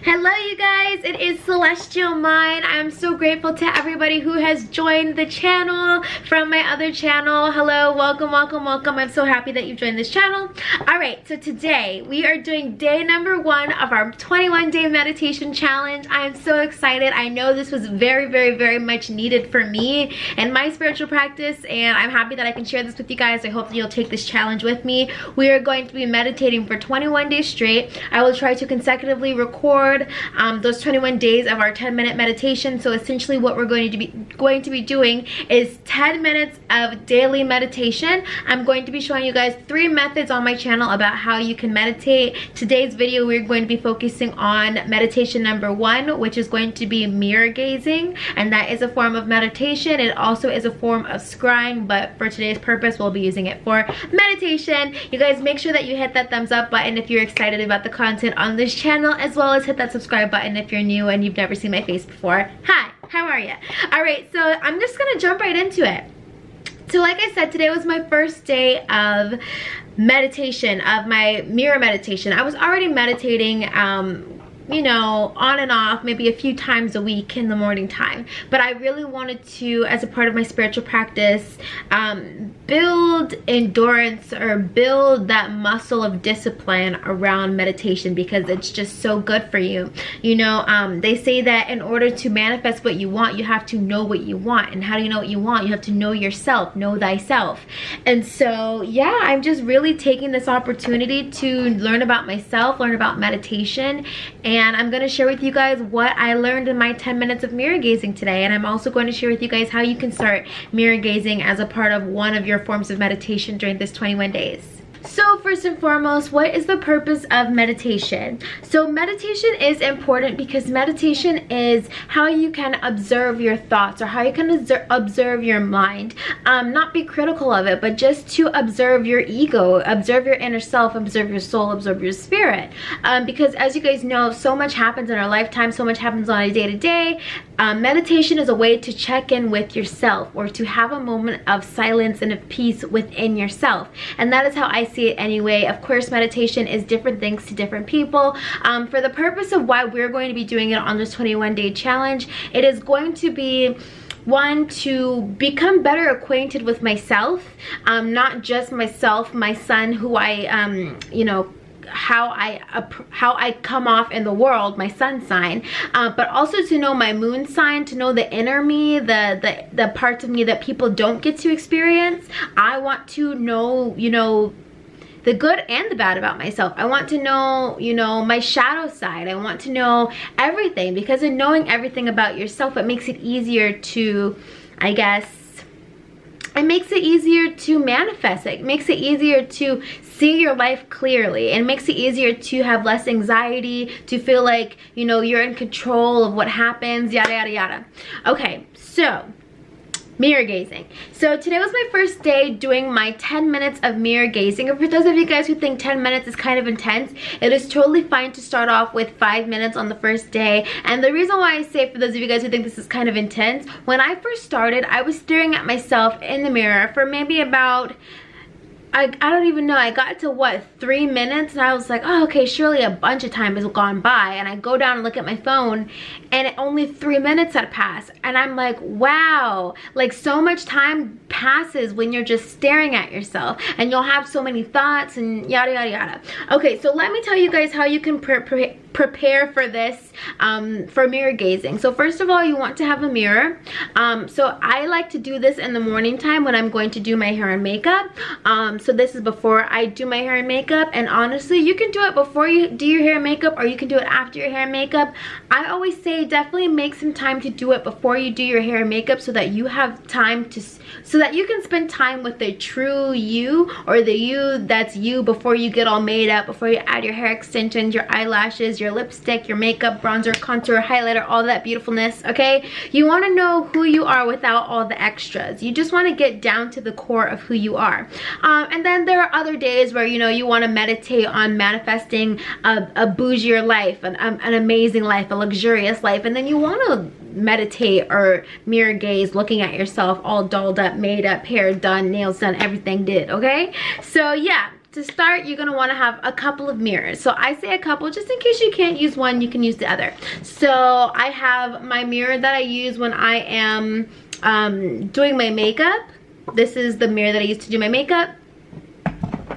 Hello you guys, it is Celestial Mind. I am so grateful to everybody who has joined the channel from my other channel. Hello, welcome, welcome, welcome. I'm so happy that you've joined this channel. Alright, so today we are doing day number 1 of our 21-day meditation challenge. I am so excited. I know this was very much needed for me and my spiritual practice, and I'm happy that I can share this with you guys. I hope that you'll take this challenge with me. We are going to be meditating for 21 days straight. I will try to consecutively record those 21 days of our 10-minute meditation. So essentially what we're going to be doing is 10 minutes of daily meditation. I'm going to be showing you guys 3 methods on my channel about how you can meditate. Today's video we're going to be focusing on meditation number 1, which is going to be mirror gazing, and that is a form of meditation. It also is a form of scrying, but for today's purpose we'll be using it for meditation. You guys make sure that you hit that thumbs up button if you're excited about the content on this channel, as well as hit that subscribe button if you're new and you've never seen my face before. Hi, how are you? Alright, so I'm just gonna jump right into it. So like I said, today was my first day of meditation, of my mirror meditation. I was already meditating you know, on and off, maybe a few times a week in the morning time, but I really wanted to, as a part of my spiritual practice, build endurance or build that muscle of discipline around meditation, because it's just so good for you. You know, they say that in order to manifest what you want, you have to know what you want. And how do you know what you want? You have to know yourself, know thyself. And so yeah, I'm just really taking this opportunity to learn about myself, learn about meditation, and I'm going to share with you guys what I learned in my 10 minutes of mirror gazing today. And I'm also going to share with you guys how you can start mirror gazing as a part of one of your forms of meditation during this 21 days. So first and foremost, what is the purpose of meditation? So meditation is important because meditation is how you can observe your thoughts, or how you can observe your mind. Not be critical of it, but just to observe your ego, observe your inner self, observe your soul, observe your spirit. Because as you guys know, so much happens in our lifetime, so much happens on a day-to-day. Meditation is a way to check in with yourself, or to have a moment of silence and of peace within yourself. And that is how I see it anyway. Of course, meditation is different things to different people. For the purpose of why we're going to be doing it on this 21-day challenge, it is going to be one, to become better acquainted with myself, not just myself, my son, who I you know, how I come off in the world, my sun sign, but also to know my moon sign, to know the inner me, the parts of me that people don't get to experience. I want to know, you know, the good and the bad about myself. I want to know, you know, my shadow side. I want to know everything, because in knowing everything about yourself, it makes it easier to, I guess, it makes it easier to manifest. It makes it easier to see your life clearly. It makes it easier to have less anxiety, to feel like, you know, you're in control of what happens, yada yada yada. Okay, so mirror gazing. So today was my first day doing my 10 minutes of mirror gazing. And for those of you guys who think 10 minutes is kind of intense, it is totally fine to start off with 5 minutes on the first day. And the reason why I say, for those of you guys who think this is kind of intense, when I first started, I was staring at myself in the mirror for maybe about, I don't even know, I got to what, 3 minutes, and I was like, oh, okay, surely a bunch of time has gone by. And I go down and look at my phone, and only 3 minutes had passed. And I'm like, wow, like so much time passes when you're just staring at yourself, and you'll have so many thoughts and yada yada yada. Okay, so let me tell you guys how you can prepare for this, for mirror gazing. So first of all, you want to have a mirror. So I like to do this in the morning time when I'm going to do my hair and makeup. So this is before I do my hair and makeup, and honestly, you can do it before you do your hair and makeup, or you can do it after your hair and makeup. I always say definitely make some time to do it before you do your hair and makeup, so that you have time to, so that you can spend time with the true you, or the you that's you, before you get all made up, before you add your hair extensions, your eyelashes, your lipstick, your makeup, bronzer, contour, highlighter, all that beautifulness. Okay, you want to know who you are without all the extras. You just want to get down to the core of who you are. And then there are other days where, you know, you want to meditate on manifesting a bougier life, an amazing life, a luxurious life, and then you want to meditate or mirror gaze looking at yourself all dolled up, made up, hair done, nails done, everything did. Okay, so yeah, to start, you're gonna want to have a couple of mirrors. So I say a couple just in case you can't use one, you can use the other. So I have my mirror that I use when I am doing my makeup. This is the mirror that I use to do my makeup.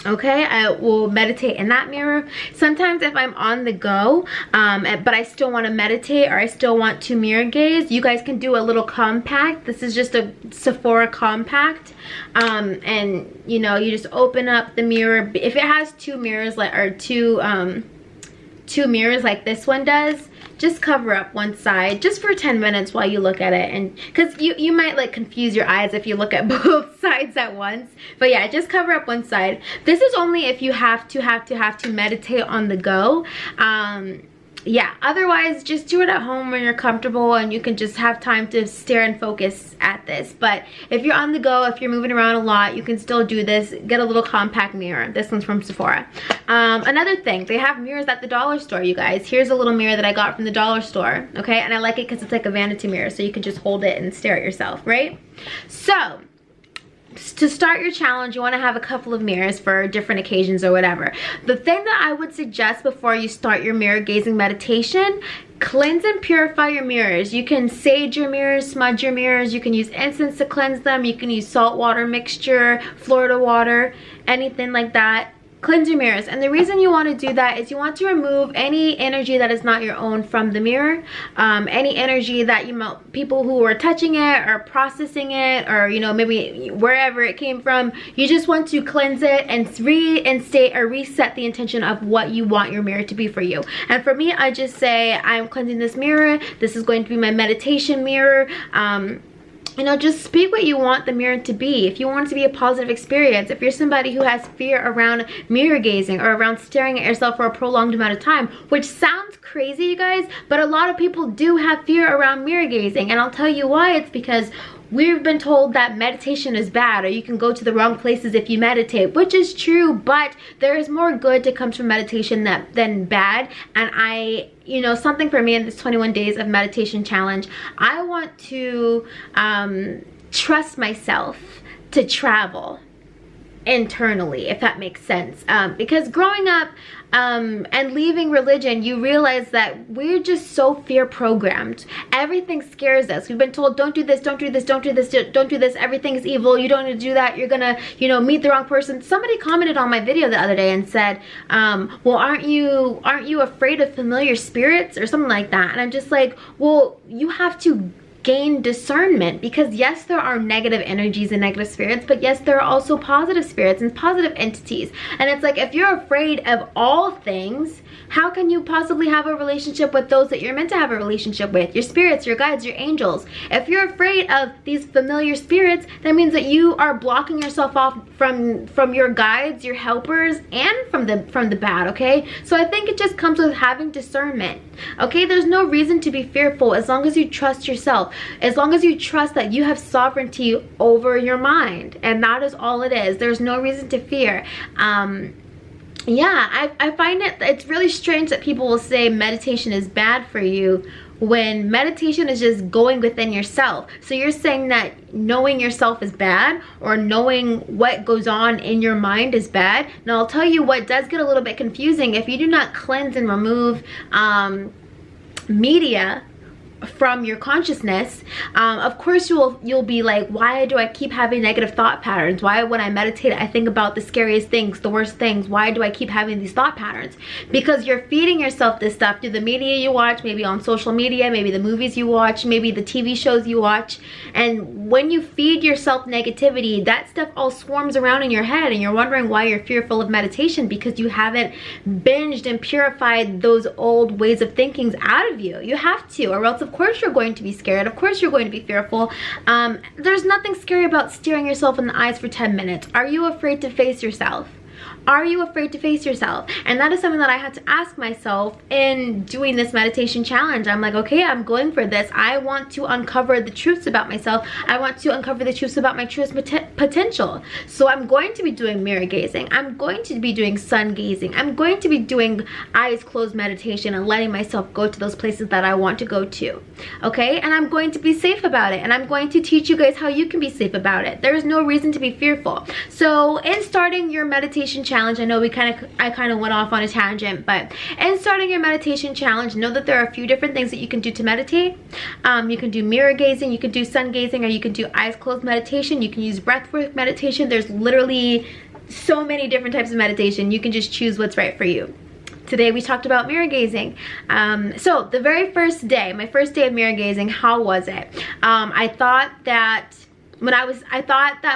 Okay, I will meditate in that mirror. Sometimes if I'm on the go, but I still want to meditate or I still want to mirror gaze, you guys can do a little compact. This is just a Sephora compact. And you know, you just open up the mirror. If it has two mirrors, like, or two mirrors like this one does, just cover up one side just for 10 minutes while you look at it, and because you might like confuse your eyes if you look at both sides at once. But yeah, just cover up one side. This is only if you have to meditate on the go. Yeah, otherwise just do it at home when you're comfortable and you can just have time to stare and focus at this. But if you're on the go, if you're moving around a lot, you can still do this. Get a little compact mirror. This one's from Sephora. Another thing, they have mirrors at the dollar store, you guys. Here's a little mirror that I got from the dollar store, okay? And I like it because it's like a vanity mirror, so you can just hold it and stare at yourself, right? So to start your challenge, you want to have a couple of mirrors for different occasions or whatever. The thing that I would suggest before you start your mirror gazing meditation, cleanse and purify your mirrors. You can sage your mirrors, smudge your mirrors, you can use incense to cleanse them, you can use salt water mixture, Florida water, anything like that. Cleanse your mirrors. And the reason you want to do that is you want to remove any energy that is not your own from the mirror. Any energy that people who are touching it or processing it, or you know, maybe wherever it came from, you just want to cleanse it and reinstate or reset the intention of what you want your mirror to be for you. And for me, I just say I'm cleansing this mirror. This is going to be my meditation mirror. You know, just speak what you want the mirror to be. If you want it to be a positive experience, if you're somebody who has fear around mirror gazing or around staring at yourself for a prolonged amount of time, which sounds crazy, you guys, but a lot of people do have fear around mirror gazing. And I'll tell you why. It's because we've been told that meditation is bad, or you can go to the wrong places if you meditate, which is true, but there is more good that comes from meditation than bad. And you know, something for me in this 21 days of meditation challenge, I want to trust myself to travel internally, if that makes sense. Because growing up and leaving religion, you realize that we're just so fear programmed. Everything scares us. We've been told, don't do this, don't do this, don't do this, don't do this, everything is evil, you don't need to do that, you're gonna, you know, meet the wrong person. Somebody commented on my video the other day and said, well, aren't you afraid of familiar spirits or something like that? And I'm just like, well, you have to gain discernment, because yes, there are negative energies and negative spirits, but yes, there are also positive spirits and positive entities. And it's like, if you're afraid of all things, how can you possibly have a relationship with those that you're meant to have a relationship with? Your spirits, your guides, your angels. If you're afraid of these familiar spirits, that means that you are blocking yourself off from your guides, your helpers, and from the bad, okay? So I think it just comes with having discernment, okay? There's no reason to be fearful as long as you trust yourself, as long as you trust that you have sovereignty over your mind, and that is all it is. There's no reason to fear. Yeah, I find it's really strange that people will say meditation is bad for you when meditation is just going within yourself. So you're saying that knowing yourself is bad, or knowing what goes on in your mind is bad. Now I'll tell you what does get a little bit confusing. If you do not cleanse and remove media from your consciousness, of course you'll be like, why do I keep having negative thought patterns? Why when I meditate I think about the scariest things, the worst things? Why do I keep having these thought patterns? Because you're feeding yourself this stuff through the media you watch, maybe on social media, maybe the movies you watch, maybe the TV shows you watch. And when you feed yourself negativity, that stuff all swarms around in your head, and you're wondering why you're fearful of meditation, because you haven't binged and purified those old ways of thinking out of you. You have to, or else of course you're going to be scared. Of course you're going to be fearful. There's nothing scary about staring yourself in the eyes for 10 minutes. Are you afraid to face yourself? Are you afraid to face yourself? And that is something that I had to ask myself in doing this meditation challenge. I'm like, okay, I'm going for this. I want to uncover the truths about myself. I want to uncover the truths about my truest potential. So I'm going to be doing mirror gazing. I'm going to be doing sun gazing. I'm going to be doing eyes closed meditation and letting myself go to those places that I want to go to. Okay? And I'm going to be safe about it. And I'm going to teach you guys how you can be safe about it. There is no reason to be fearful. So in starting your meditation challenge, I know I kind of went off on a tangent, but in starting your meditation challenge, know that there are a few different things that you can do to meditate. You can do mirror gazing, you can do sun gazing, or you can do eyes closed meditation. You can use breathwork meditation. There's literally so many different types of meditation. You can just choose what's right for you. Today we talked about mirror gazing. So the very first day, my first day of mirror gazing, how was it? I thought that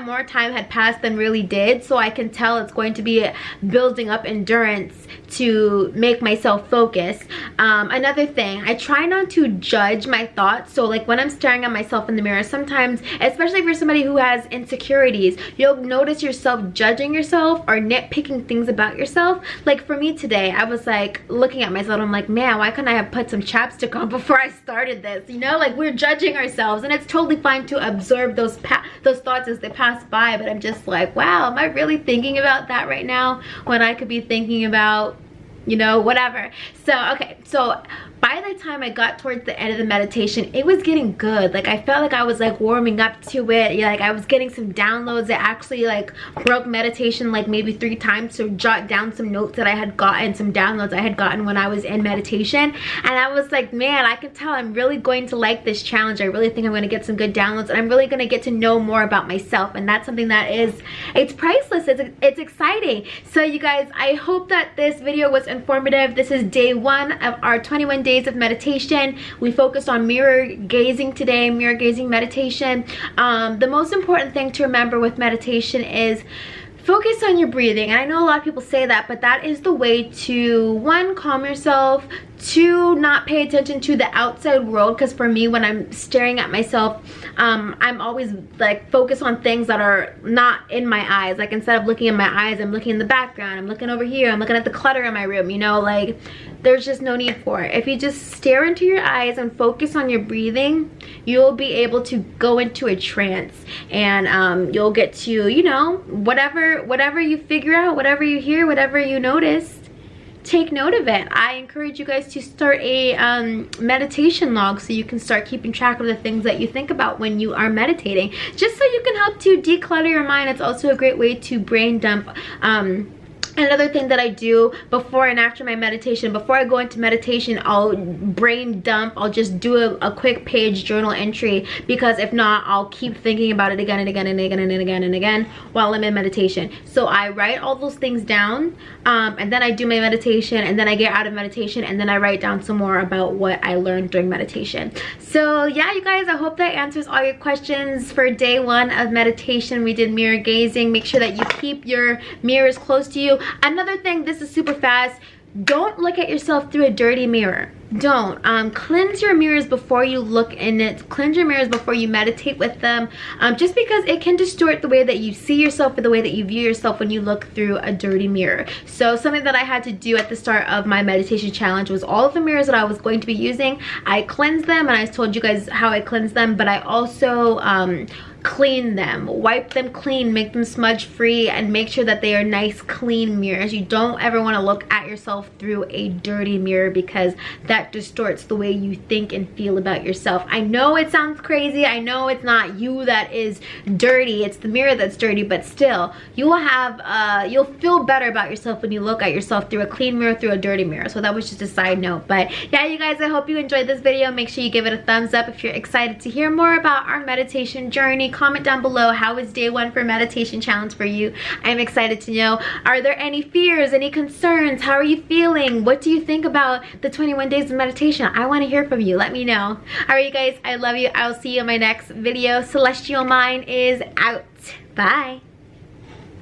more time had passed than really did, so I can tell it's going to be building up endurance to make myself focus. Another thing, I try not to judge my thoughts. So like when I'm staring at myself in the mirror, sometimes, especially for somebody who has insecurities, you'll notice yourself judging yourself or nitpicking things about yourself. Like for me today, I was like looking at myself, I'm like, man, why couldn't I have put some chapstick on before I started this? You know, like we're judging ourselves, and it's totally fine to observe those thoughts as they pass by, but I'm just like, wow, am I really thinking about that right now when I could be thinking about, you know, whatever. So okay, so by the time I got towards the end of the meditation, it was getting good. Like I felt like I was like warming up to it. Yeah, like I was getting some downloads. I actually like broke meditation like maybe 3 times to jot down some notes that I had gotten, some downloads I had gotten when I was in meditation. And I was like, man, I can tell I'm really going to like this challenge. I really think I'm going to get some good downloads, and I'm really going to get to know more about myself. And that's something that it's priceless. It's exciting. So you guys, I hope that this video was informative. This is day 1 of our 21 days of meditation. We focused on mirror gazing today, mirror gazing meditation. The most important thing to remember with meditation is focus on your breathing. And I know a lot of people say that, but that is the way to, 1, calm yourself, 2, not pay attention to the outside world. Because for me, when I'm staring at myself, I'm always like focused on things that are not in my eyes. Like instead of looking in my eyes, I'm looking in the background, I'm looking over here, I'm looking at the clutter in my room, you know, like there's just no need for it. If you just stare into your eyes and focus on your breathing, you'll be able to go into a trance, and you'll get to, you know, whatever you figure out, whatever you hear, whatever you notice, take note of it. I encourage you guys to start a meditation log so you can start keeping track of the things that you think about when you are meditating, just so you can help to declutter your mind. It's also a great way to brain dump. Another thing that I do before and after my meditation, before I go into meditation, I'll brain dump. I'll just do a quick page journal entry, because if not, I'll keep thinking about it again and again and again and again and again while I'm in meditation. So I write all those things down, and then I do my meditation, and then I get out of meditation, and then I write down some more about what I learned during meditation. So yeah, you guys, I hope that answers all your questions for day 1 of meditation. We did mirror gazing. Make sure that you keep your mirrors close to you. Another thing, this is super fast, don't look at yourself through a dirty mirror. Don't. Cleanse your mirrors before you look in it. Cleanse your mirrors before you meditate with them, just because it can distort the way that you see yourself or the way that you view yourself when you look through a dirty mirror. So something that I had to do at the start of my meditation challenge was all of the mirrors that I was going to be using, I cleansed them, and I told you guys how I cleansed them, but I also clean them, wipe them clean, make them smudge free, and make sure that they are nice clean mirrors. You don't ever want to look at yourself through a dirty mirror, because that distorts the way you think and feel about yourself. I know it sounds crazy, I know it's not you that is dirty, it's the mirror that's dirty, but still, you will have you'll feel better about yourself when you look at yourself through a clean mirror, through a dirty mirror. So that was just a side note. But yeah, you guys, I hope you enjoyed this video. Make sure you give it a thumbs up if you're excited to hear more about our meditation journey. Comment down below, how was day 1 for meditation challenge for you? I'm excited to know. Are there any fears, any concerns? How are you feeling? What do you think about the 21 days of meditation? I want to hear from you. Let me know. All right, you guys, I love you. I will see you in my next video. Celestial Mind is out. Bye.